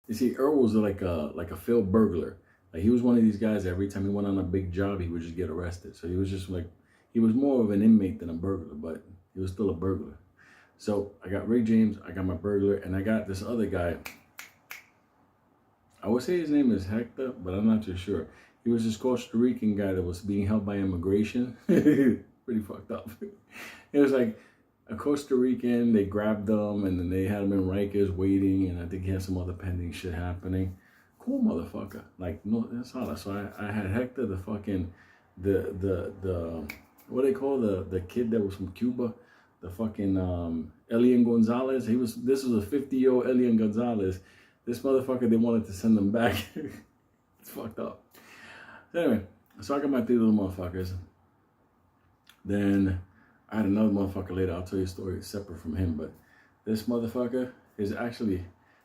You see, Earl was like a failed burglar. Like he was one of these guys. Every time he went on a big job, he would just get arrested. So he was just like, he was more of an inmate than a burglar, but he was still a burglar. So I got Rick James, I got my burglar, and I got this other guy. I would say his name is Hector, but I'm not too sure. He was this Costa Rican guy that was being held by immigration. Pretty fucked up. It was like a Costa Rican, they grabbed him, and then they had him in Rikers waiting, and I think he had some other pending shit happening. Cool motherfucker. Like, no, that's all. So I had Hector, the fucking, the what they call the kid that was from Cuba, the fucking Elian Gonzalez. This was a 50-year-old Elian Gonzalez. This motherfucker, they wanted to send him back. It's fucked up. So anyway, so I got my 3 little motherfuckers. Then I had another motherfucker later. I'll tell you a story separate from him. But this motherfucker is actually,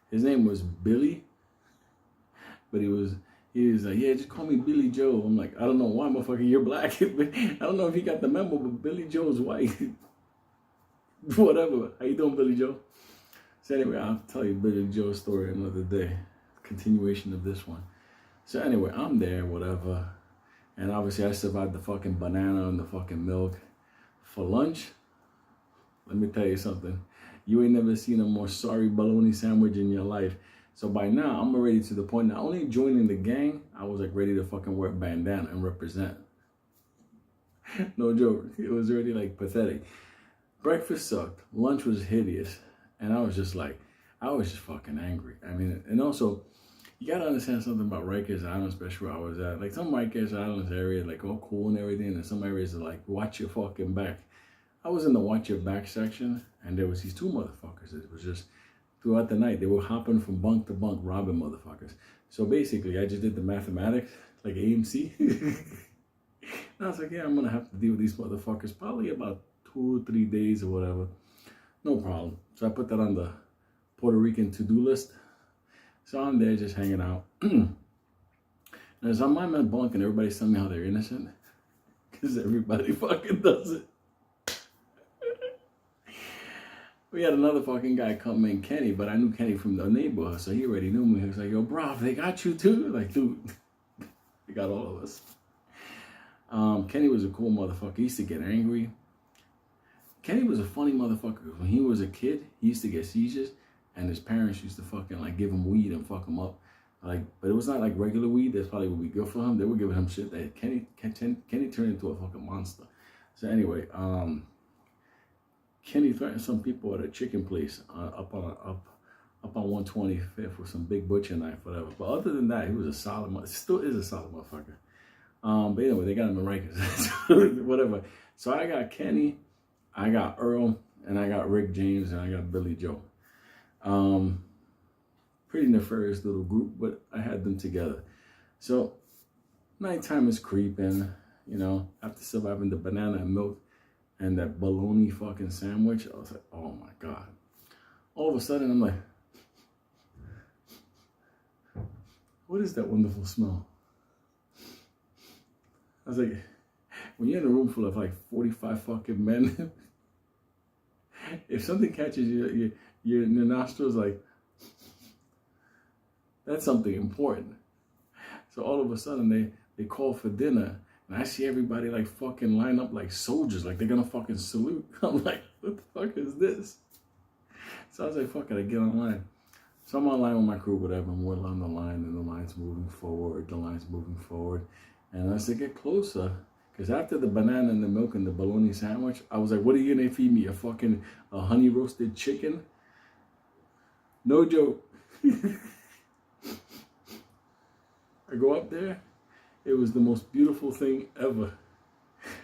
his name was Billy. But he was like, yeah, just call me Billy Joe. I'm like, I don't know why, motherfucker, you're black. I don't know if he got the memo, but Billy Joe's white. Whatever. How you doing, Billy Joe? So anyway, I'll tell you Billy Joe's story another day. Continuation of this one. So anyway, I'm there, whatever. And obviously I survived the fucking banana and the fucking milk. For lunch, let me tell you something. You ain't never seen a more sorry bologna sandwich in your life. So by now, I'm already to the point, not only joining the gang, I was like ready to fucking wear a bandana and represent. No joke. It was already like pathetic. Breakfast sucked. Lunch was hideous. And I was just like, I was just fucking angry. I mean, and also, you gotta understand something about Rikers Island, especially where I was at. Like some Rikers Islands area, like all cool and everything, and some areas are like, watch your fucking back. I was in the watch your back section, and there was these 2 motherfuckers. It was just, throughout the night, they were hopping from bunk to bunk, robbing motherfuckers. So basically, I just did the mathematics, like AMC. And I was like, yeah, I'm gonna have to deal with these motherfuckers probably about 2 or 3 days or whatever. No problem. So I put that on the Puerto Rican to-do list. So I'm there just hanging out. And as I'm on my bunk and everybody's telling me how they're innocent, because everybody fucking does it. We had another fucking guy come named Kenny, but I knew Kenny from the neighborhood, so he already knew me. He was like, yo, bro, they got you too? Like, dude, they got all of us. Kenny was a cool motherfucker. He used to get angry. Kenny was a funny motherfucker. When he was a kid, he used to get seizures, and his parents used to fucking like give him weed and fuck him up. Like, but it was not like regular weed. That's probably would be good for him. They were giving him shit that Kenny turned into a fucking monster. So anyway, Kenny threatened some people at a chicken place up on 125th with some big butcher knife, whatever. But other than that, he was a solid, still is a solid motherfucker. But anyway, they got him in Rikers, whatever. So I got Kenny, I got Earl, and I got Rick James, and I got Billy Joe. Pretty nefarious little group, but I had them together. So nighttime is creeping, you know, after surviving the banana and milk and that bologna fucking sandwich. I was like, oh my God. All of a sudden, I'm like, what is that wonderful smell? I was like, when you're in a room full of like 45 fucking men, if something catches your nostrils, like, that's something important. So all of a sudden they call for dinner, and I see everybody like fucking line up like soldiers, like they're gonna fucking salute. I'm like, what the fuck is this? So I was like, fuck it, I get online. So I'm online with my crew, whatever, and we're on the line, and the line's moving forward, and as they get closer, because after the banana and the milk and the bologna sandwich, I was like, what are you gonna feed me, a honey roasted chicken? No joke. I go up there, it was the most beautiful thing ever.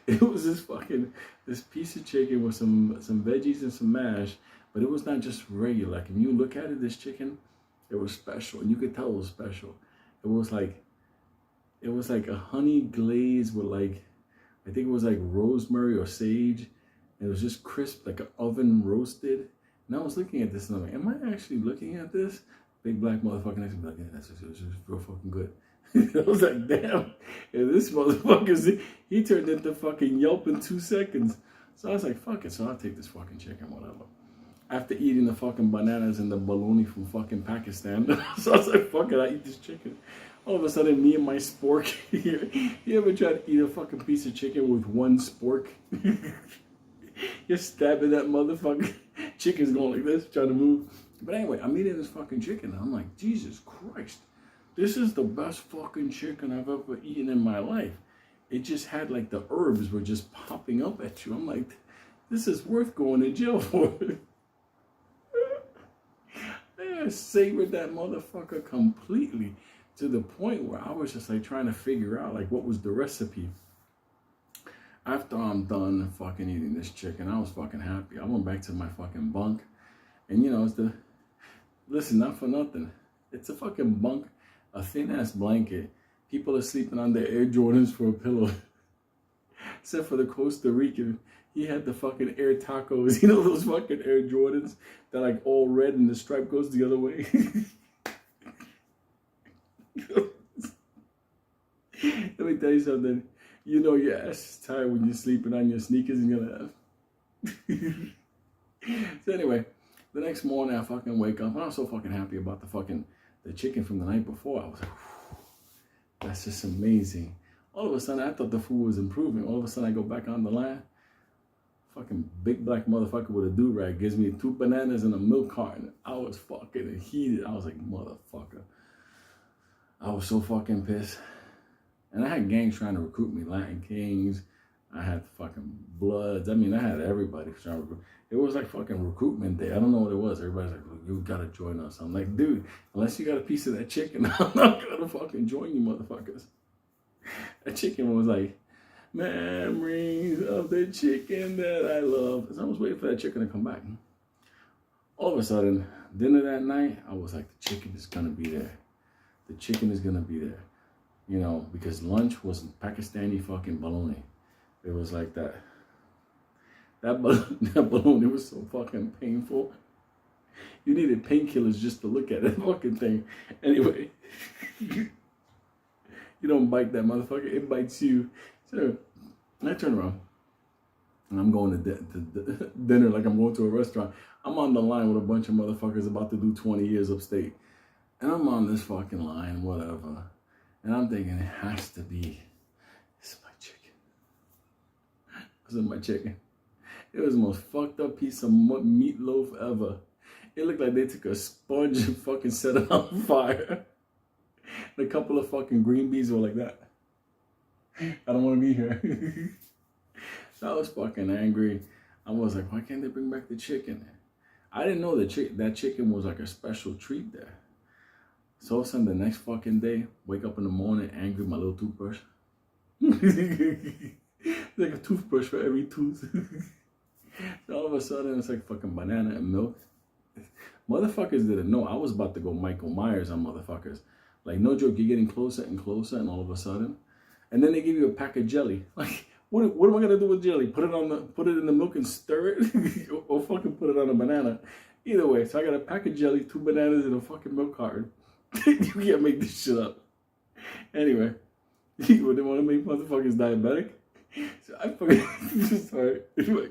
It was this piece of chicken with some veggies and some mash, but it was not just regular. Like, when you look at it, this chicken, it was special, and you could tell it was special. It was like a honey glaze with like, I think it was like rosemary or sage. It was just crisp, like an oven roasted. And I was looking at this and I'm like, am I actually looking at this? Big black motherfucker next to me, like, yeah, that's just real fucking good. I was like, damn, and this motherfucker, he turned into fucking Yelp in 2 seconds. So I was like, fuck it, so I'll take this fucking chicken, whatever. after eating the fucking bananas and the bologna from fucking Pakistan. So I was like, fuck it, I eat this chicken. All of a sudden, me and my spork here. You ever try to eat a fucking piece of chicken with one spork? You're stabbing that motherfucker. Chicken's going like this, trying to move. But anyway, I'm eating this fucking chicken. And I'm like, Jesus Christ. This is the best fucking chicken I've ever eaten in my life. It just had like the herbs were just popping up at you. I'm like, this is worth going to jail for. I savored that motherfucker completely to the point where I was just like trying to figure out like what was the recipe. After I'm done fucking eating this chicken, I was fucking happy. I went back to my fucking bunk. And you know, listen, not for nothing. It's a fucking bunk, a thin ass blanket. People are sleeping on their Air Jordans for a pillow. Except for the Costa Rican. He had the fucking Air Tacos. You know those fucking Air Jordans that like all red and the stripe goes the other way? Let me tell you something. You know your ass is tired when you're sleeping on your sneakers and you're like... So anyway, the next morning I fucking wake up and I was so fucking happy about the chicken from the night before. I was like, that's just amazing. All of a sudden I thought the food was improving. All of a sudden I go back on the line. Fucking big black motherfucker with a do-rag gives me 2 bananas and a milk carton. I was fucking heated. I was like, motherfucker. I was so fucking pissed. And I had gangs trying to recruit me, Latin Kings. I had fucking Bloods. I mean, I had everybody trying to recruit. It was like fucking recruitment day. I don't know what it was. Everybody's like, well, you gotta join us. I'm like, dude, unless you got a piece of that chicken, I'm not gonna fucking join you motherfuckers. That chicken was like, memories of the chicken that I love. So I was waiting for that chicken to come back. All of a sudden, dinner that night, I was like, the chicken is gonna be there. The chicken is gonna be there. You know, because lunch was Pakistani fucking bologna. It was like that. That bologna was so fucking painful. You needed painkillers just to look at that fucking thing. Anyway, you don't bite that motherfucker, it bites you. So I turn around and I'm going to dinner like I'm going to a restaurant. I'm on the line with a bunch of motherfuckers about to do 20 years upstate. And I'm on this fucking line, whatever. And I'm thinking, it has to be, this is my chicken. This is my chicken. It was the most fucked up piece of meatloaf ever. It looked like they took a sponge and fucking set it on fire. And a couple of fucking green beans were like that. I don't want to be here. So I was fucking angry. I was like, why can't they bring back the chicken? I didn't know that chicken was like a special treat there. So all of a sudden, the next fucking day, wake up in the morning, angry, my little toothbrush. Like a toothbrush for every tooth. So all of a sudden, it's like fucking banana and milk. Motherfuckers didn't know. I was about to go Michael Myers on motherfuckers. Like, no joke, you're getting closer and closer, and all of a sudden. And then they give you a pack of jelly. Like, what am I going to do with jelly? Put it in the milk and stir it? Or fucking put it on a banana? Either way, so I got a pack of jelly, 2 bananas, and a fucking milk carton. You can't make this shit up. Anyway, you wouldn't want to make motherfuckers diabetic. So I fucking sorry. Anyway,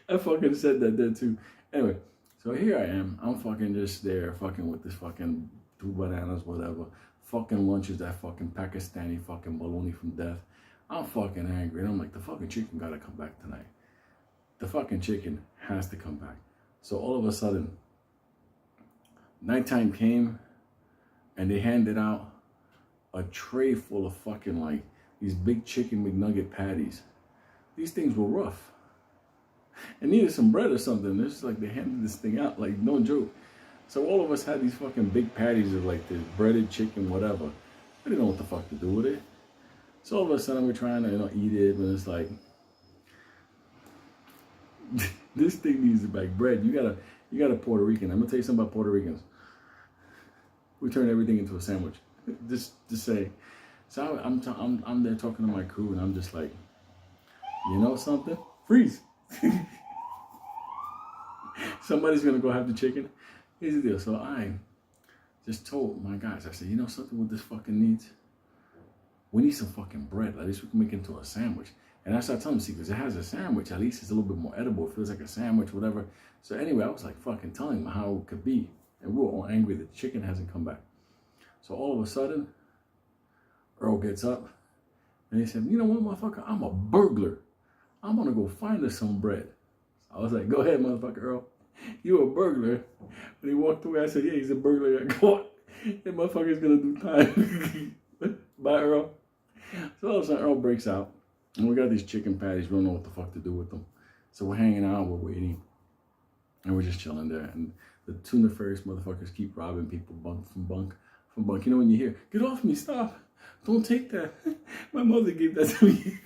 I fucking said that there too. Anyway, so here I am. I'm fucking just there, fucking with this fucking 2 bananas, whatever. Fucking lunch is that fucking Pakistani fucking bologna from death. I'm fucking angry. And I'm like, the fucking chicken gotta come back tonight. The fucking chicken has to come back. So all of a sudden, nighttime came and they handed out a tray full of fucking like these big chicken McNugget patties. These things were rough. And needed some bread or something. It's just like they handed this thing out, like no joke. So all of us had these fucking big patties of like this breaded chicken, whatever. I didn't know what the fuck to do with it. So all of a sudden we're trying to, eat it, and it's like, this thing needs like bread. You got a Puerto Rican. I'm gonna tell you something about Puerto Ricans. We turn everything into a sandwich. Just say. So I'm there talking to my crew, and I'm just like, you know something? Freeze. Somebody's gonna go have the chicken. Here's the deal. So I just told my guys, I said, you know something what this fucking needs? We need some fucking bread. At least we can make it into a sandwich. And I started telling him, see, because it has a sandwich. At least it's a little bit more edible. It feels like a sandwich, whatever. So anyway, I was like fucking telling him how it could be. And we were all angry that the chicken hasn't come back. So all of a sudden, Earl gets up and he said, you know what, motherfucker? I'm a burglar. I'm going to go find us some bread. I was like, go ahead, motherfucker, Earl. You a burglar. When he walked away, I said, yeah, he's a burglar. I go on. That motherfucker's going to do time. Bye, Earl. So all of a sudden, Earl breaks out. And we got these chicken patties. We don't know what the fuck to do with them. So we're hanging out. We're waiting. And we're just chilling there. And the too nefarious motherfuckers keep robbing people bunk from bunk. You know when you hear, get off me, stop. Don't take that. My mother gave that to me.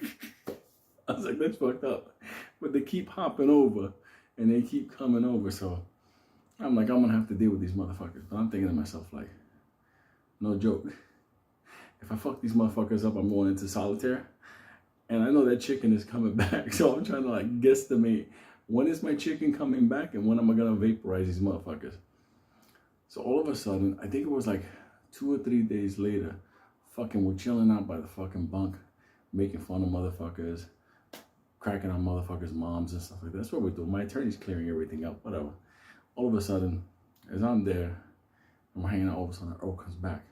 I was like, that's fucked up. But they keep hopping over. And they keep coming over. So I'm like, I'm going to have to deal with these motherfuckers. But I'm thinking to myself, like, no joke. If I fuck these motherfuckers up, I'm going into solitaire. And I know that chicken is coming back. So I'm trying to like guesstimate, when is my chicken coming back and when am I going to vaporize these motherfuckers? So all of a sudden, I think it was like 2 or 3 days later, fucking we're chilling out by the fucking bunk, making fun of motherfuckers, cracking on motherfuckers' moms and stuff like that. That's what we're doing. My attorney's clearing everything up, whatever. All of a sudden, as I'm there, and we're hanging out, all of a sudden Earl comes back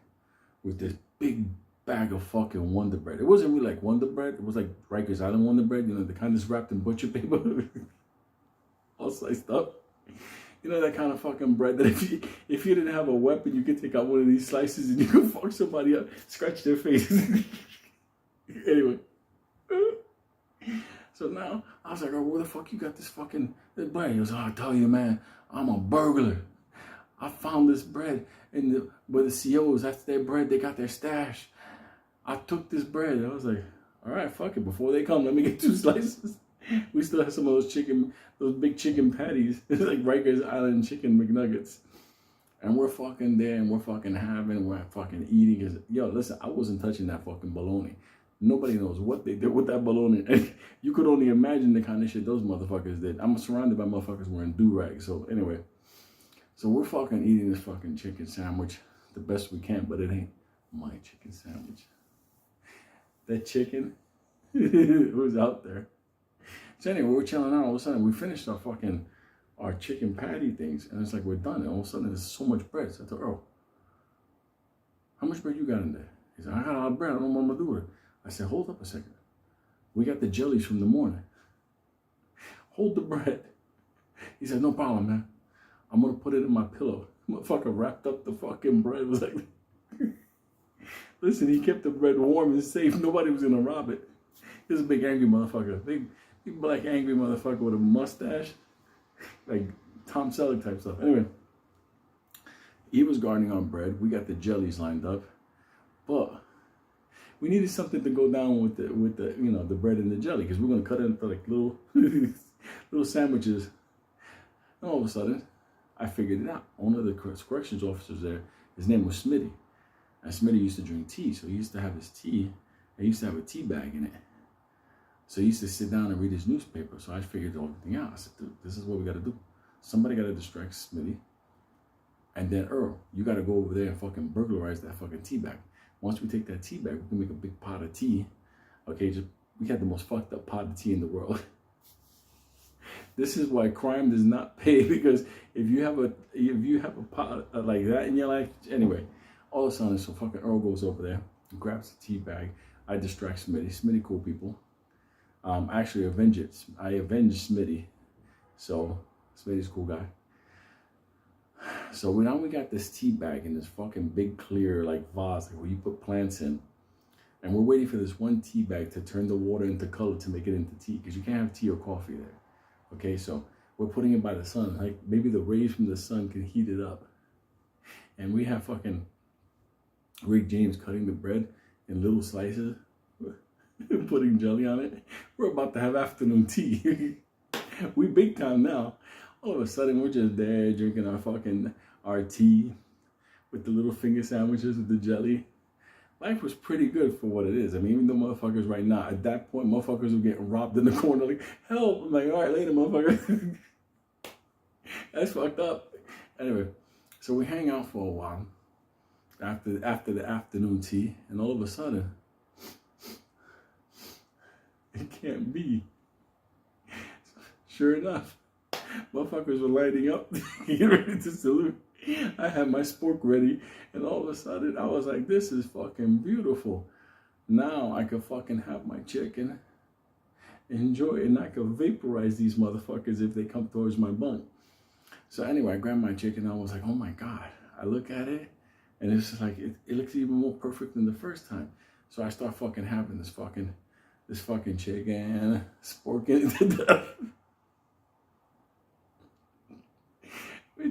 with this big bag of fucking Wonder Bread. It wasn't really like Wonder Bread. It was like Rikers Island Wonder Bread, you know, the kind that's wrapped in butcher paper, all sliced up. You know, that kind of fucking bread that if you didn't have a weapon, you could take out one of these slices and you could fuck somebody up, scratch their face. Anyway. So now, I was like, oh, where the fuck you got this fucking bread? He goes, oh, I tell you, man, I'm a burglar. I found this bread in where the COs, that's their bread, they got their stash. I took this bread. I was like, all right, fuck it. Before they come, let me get 2 slices. We still have some of those big chicken patties. It's like Rikers Island chicken McNuggets. And we're fucking there and we're fucking having, we're fucking eating. Yo, listen, I wasn't touching that fucking bologna. Nobody knows what they did with that bologna. And you could only imagine the kind of shit those motherfuckers did. I'm surrounded by motherfuckers wearing do-rags. So anyway, so we're fucking eating this fucking chicken sandwich the best we can, but it ain't my chicken sandwich. That chicken was out there. So anyway, we're chilling out. All of a sudden, we finished our chicken patty things, and it's like we're done. And all of a sudden, there's so much bread. So I thought, oh, how much bread you got in there? He said, I got a lot of bread. I don't know what I'm gonna do with it. I said, hold up a second. We got the jellies from the morning. Hold the bread. He said, no problem, man. I'm gonna put it in my pillow. Motherfucker wrapped up the fucking bread. It was like, listen, he kept the bread warm and safe. Nobody was gonna rob it. He was a big angry motherfucker. Big black angry motherfucker with a mustache. Like Tom Selleck type stuff. Anyway, he was guarding our bread. We got the jellies lined up. But we needed something to go down with the you know, the bread and the jelly, because we're gonna cut it into like little little sandwiches. And all of a sudden, I figured it out. One of the corrections officers there, his name was Smitty. And Smitty used to drink tea, so he used to have his tea, and he used to have a tea bag in it. So he used to sit down and read his newspaper. So I figured everything out. I said, dude, this is what we got to do. Somebody got to distract Smitty. And then Earl, you got to go over there and fucking burglarize that fucking tea bag. Once we take that tea bag, we can make a big pot of tea. Okay, we had the most fucked up pot of tea in the world. This is why crime does not pay, because if you have a pot like that in your life, anyway, all of a sudden, so fucking Earl goes over there, grabs the tea bag. I distract Smitty. Smitty, cool people. Actually, I avenged Smitty. So Smitty's a cool guy. So now we got this tea bag in this fucking big clear like vase where you put plants in, and we're waiting for this one tea bag to turn the water into color to make it into tea, because you can't have tea or coffee there. Okay, so we're putting it by the sun. Like maybe the rays from the sun can heat it up. And we have fucking Rick James cutting the bread in little slices, putting jelly on it. We're about to have afternoon tea. We big time now. All of a sudden, we're just there drinking our tea with the little finger sandwiches with the jelly. Life was pretty good for what it is. I mean, even though motherfuckers right now, at that point, motherfuckers were getting robbed in the corner, like, help. I'm like, all right, later, motherfucker. That's fucked up. Anyway, so we hang out for a while after the afternoon tea, and all of a sudden, It can't be. Sure enough, motherfuckers were lighting up, getting ready to salute. I had my spork ready, and all of a sudden, I was like, this is fucking beautiful. Now I could fucking have my chicken, enjoy it, and I could vaporize these motherfuckers if they come towards my bunk. So anyway, I grabbed my chicken, and I was like, oh my God. I look at it, and it's just like, it looks even more perfect than the first time. So I start fucking having this fucking chicken, sporking it to death.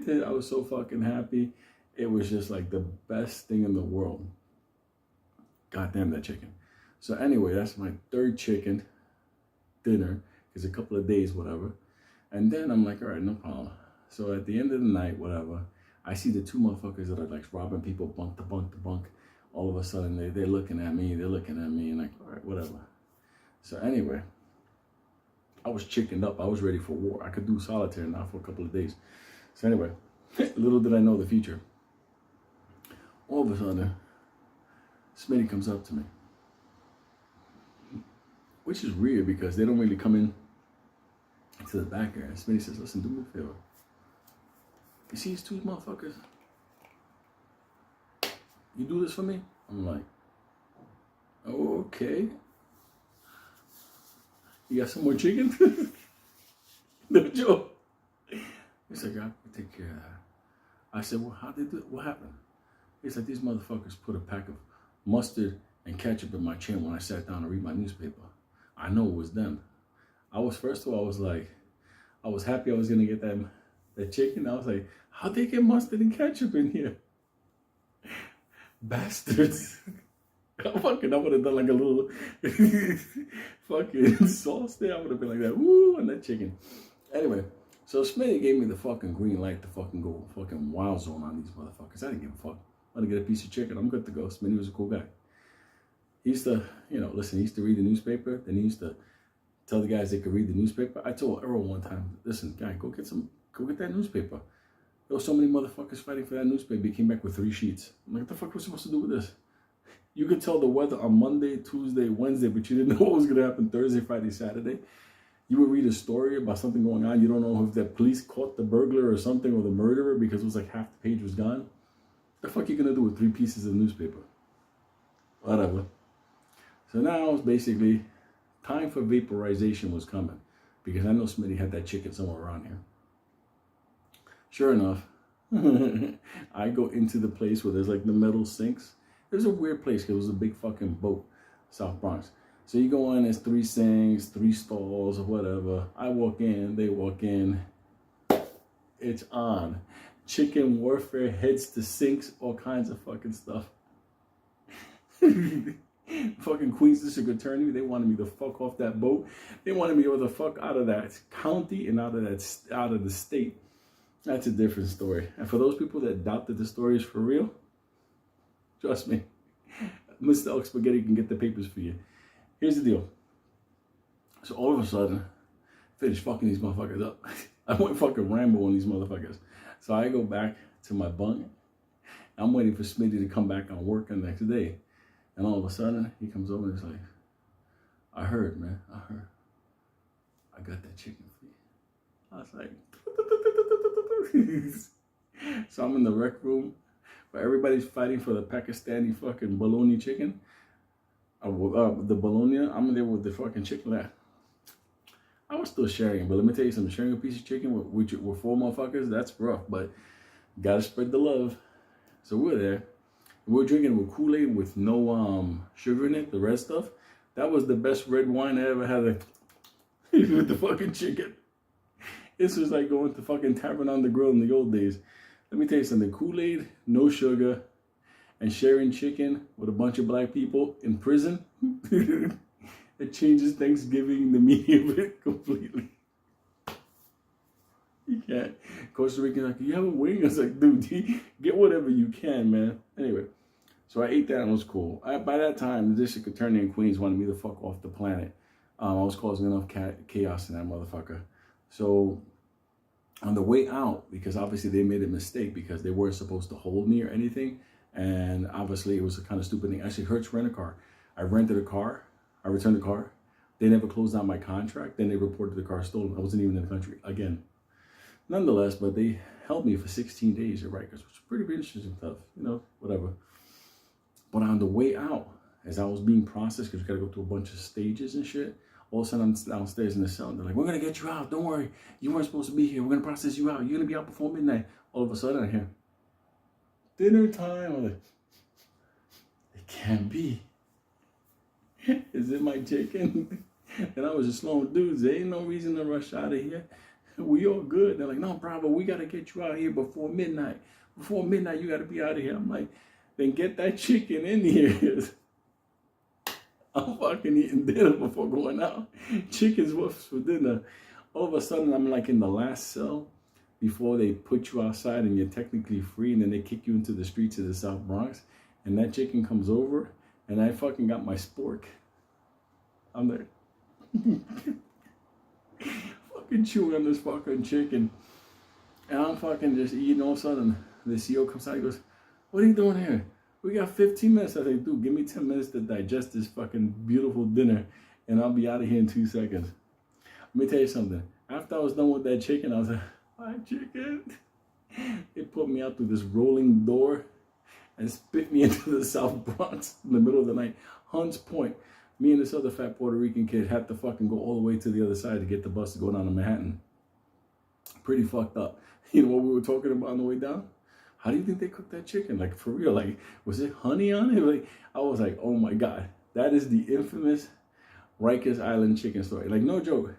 I was so fucking happy. It was just like the best thing in the world. God damn that chicken. So anyway, that's my third chicken dinner. It's a couple of days, whatever. And then I'm like, all right, no problem. So at the end of the night, whatever, I see the two motherfuckers that are like robbing people bunk to bunk to bunk. All of a sudden, they're looking at me, and like, all right, whatever. So anyway, I was chickened up. I was ready for war. I could do solitaire now for a couple of days. So anyway, little did I know the future. All of a sudden, Smitty comes up to me. Which is weird because they don't really come in to the back here. And Smitty says, listen, do me a favor. You see these two motherfuckers? You do this for me? I'm like, oh, okay. You got some more chicken? No joke. He's like, I can take care of that. I said, well, how did they do it? What happened? He's like, these motherfuckers put a pack of mustard and ketchup in my chin when I sat down to read my newspaper. I know it was them. First of all, I was happy I was going to get that chicken. I was like, how'd they get mustard and ketchup in here? Bastards. I would have done like a little fucking sauce there. I would have been like that, woo, on that chicken. Anyway, so Smitty gave me the fucking green light to fucking go fucking wild zone on these motherfuckers. I didn't give a fuck. I want to get a piece of chicken. I'm good to go. Smitty was a cool guy. He used to, listen, he used to read the newspaper. Then he used to tell the guys they could read the newspaper. I told Earl one time, listen, guy, go get that newspaper. There were so many motherfuckers fighting for that newspaper. He came back with 3 sheets. I'm like, what the fuck was I supposed to do with this? You could tell the weather on Monday, Tuesday, Wednesday, but you didn't know what was going to happen Thursday, Friday, Saturday. You would read a story about something going on. You don't know if the police caught the burglar or something or the murderer because it was like half the page was gone. What the fuck are you going to do with 3 pieces of newspaper? Whatever. So now it's basically time for vaporization was coming because I know Smitty had that chicken somewhere around here. Sure enough, I go into the place where there's like the metal sinks. It was a weird place because it was a big fucking boat, South Bronx. So you go in, there's 3 sinks, 3 stalls, or whatever. I walk in, they walk in. It's on. Chicken warfare, heads to sinks, all kinds of fucking stuff. Fucking Queens District Attorney, they wanted me to fuck off that boat. They wanted me to the fuck out of that county and out of the state. That's a different story. And for those people that doubt that the story is for real, trust me, Mr. Elk Spaghetti can get the papers for you. Here's the deal. So all of a sudden, finish fucking these motherfuckers up. I went fucking Rambo on these motherfuckers. So I go back to my bunk. I'm waiting for Smitty to come back on work the next day. And all of a sudden, he comes over and he's like, I heard, man. I got that chicken for you. I was like, so I'm in the rec room where everybody's fighting for the Pakistani fucking bologna chicken. The bologna, I'm in there with the fucking chicken there. I was still sharing, but let me tell you something. Sharing a piece of chicken with 4 motherfuckers, that's rough, but gotta spread the love. So we're there. We're drinking with Kool-Aid with no sugar in it, the red stuff. That was the best red wine I ever had with the fucking chicken. This was like going to fucking Tavern on the Grill in the old days. Let me tell you something. Kool-Aid, no sugar, and sharing chicken with a bunch of black people in prison. It changes Thanksgiving, the meaning of it completely. You can't. Costa Rican like, you have a wing? I was like, dude, get whatever you can, man. Anyway, so I ate that and it was cool. By that time, the district attorney in Queens wanted me to fuck off the planet. I was causing enough chaos in that motherfucker. So on the way out, because obviously they made a mistake because they weren't supposed to hold me or anything. And obviously it was a kind of stupid thing. Actually, Hertz rent a car. I rented a car. I returned the car. They never closed out my contract. Then they reported the car stolen. I wasn't even in the country again. Nonetheless, but they held me for 16 days at Rikers, which was pretty interesting stuff, whatever. But on the way out, as I was being processed, because you got to go through a bunch of stages and shit, all of a sudden I'm downstairs in the cell. They're like, we're going to get you out. Don't worry. You weren't supposed to be here. We're going to process you out. You're going to be out before midnight. All of a sudden I hear, dinner time. I'm like, it can't be. Is it my chicken? And I was just slowing, dudes, there ain't no reason to rush out of here. We all good. They're like, no, Bravo, we got to get you out here before midnight. Before midnight, you got to be out of here. I'm like, then get that chicken in here. I'm fucking eating dinner before going out. Chicken's whoops for dinner. All of a sudden, I'm like in the last cell before they put you outside and you're technically free, and then they kick you into the streets of the South Bronx. And that chicken comes over, and I fucking got my spork. I'm there. Fucking chewing on this fucking chicken. And I'm fucking just eating. All of a sudden, the CEO comes out and goes, what are you doing here? We got 15 minutes. I was like, dude, give me 10 minutes to digest this fucking beautiful dinner, and I'll be out of here in 2 seconds. Let me tell you something. After I was done with that chicken, I was like, hi, chicken. It put me out through this rolling door and spit me into the South Bronx in the middle of the night. Hunts Point. Me and this other fat Puerto Rican kid had to fucking go all the way to the other side to get the bus to go down to Manhattan. Pretty fucked up. You know what we were talking about on the way down? How do you think they cooked that chicken? Like, for real, like, was it honey on it? Like, I was like, oh my God, that is the infamous Rikers Island chicken story. Like, no joke.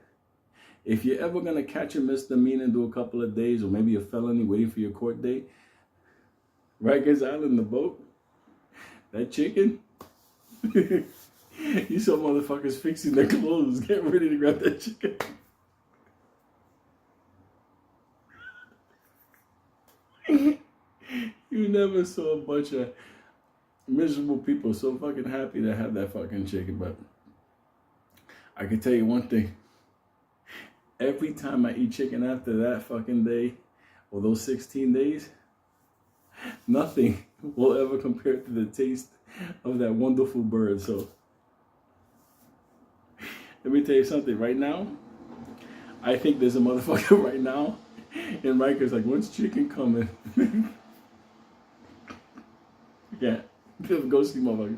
If you're ever going to catch a misdemeanor and do a couple of days, or maybe a felony waiting for your court date, Rikers Island, the boat, that chicken, you saw motherfuckers fixing their clothes, getting ready to grab that chicken. You never saw a bunch of miserable people so fucking happy to have that fucking chicken. But I can tell you one thing. Every time I eat chicken after that fucking day, or those 16 days, nothing will ever compare to the taste of that wonderful bird. So let me tell you something. Right now, I think there's a motherfucker right now in Rikers like, when's chicken coming? Yeah, go see motherfucker.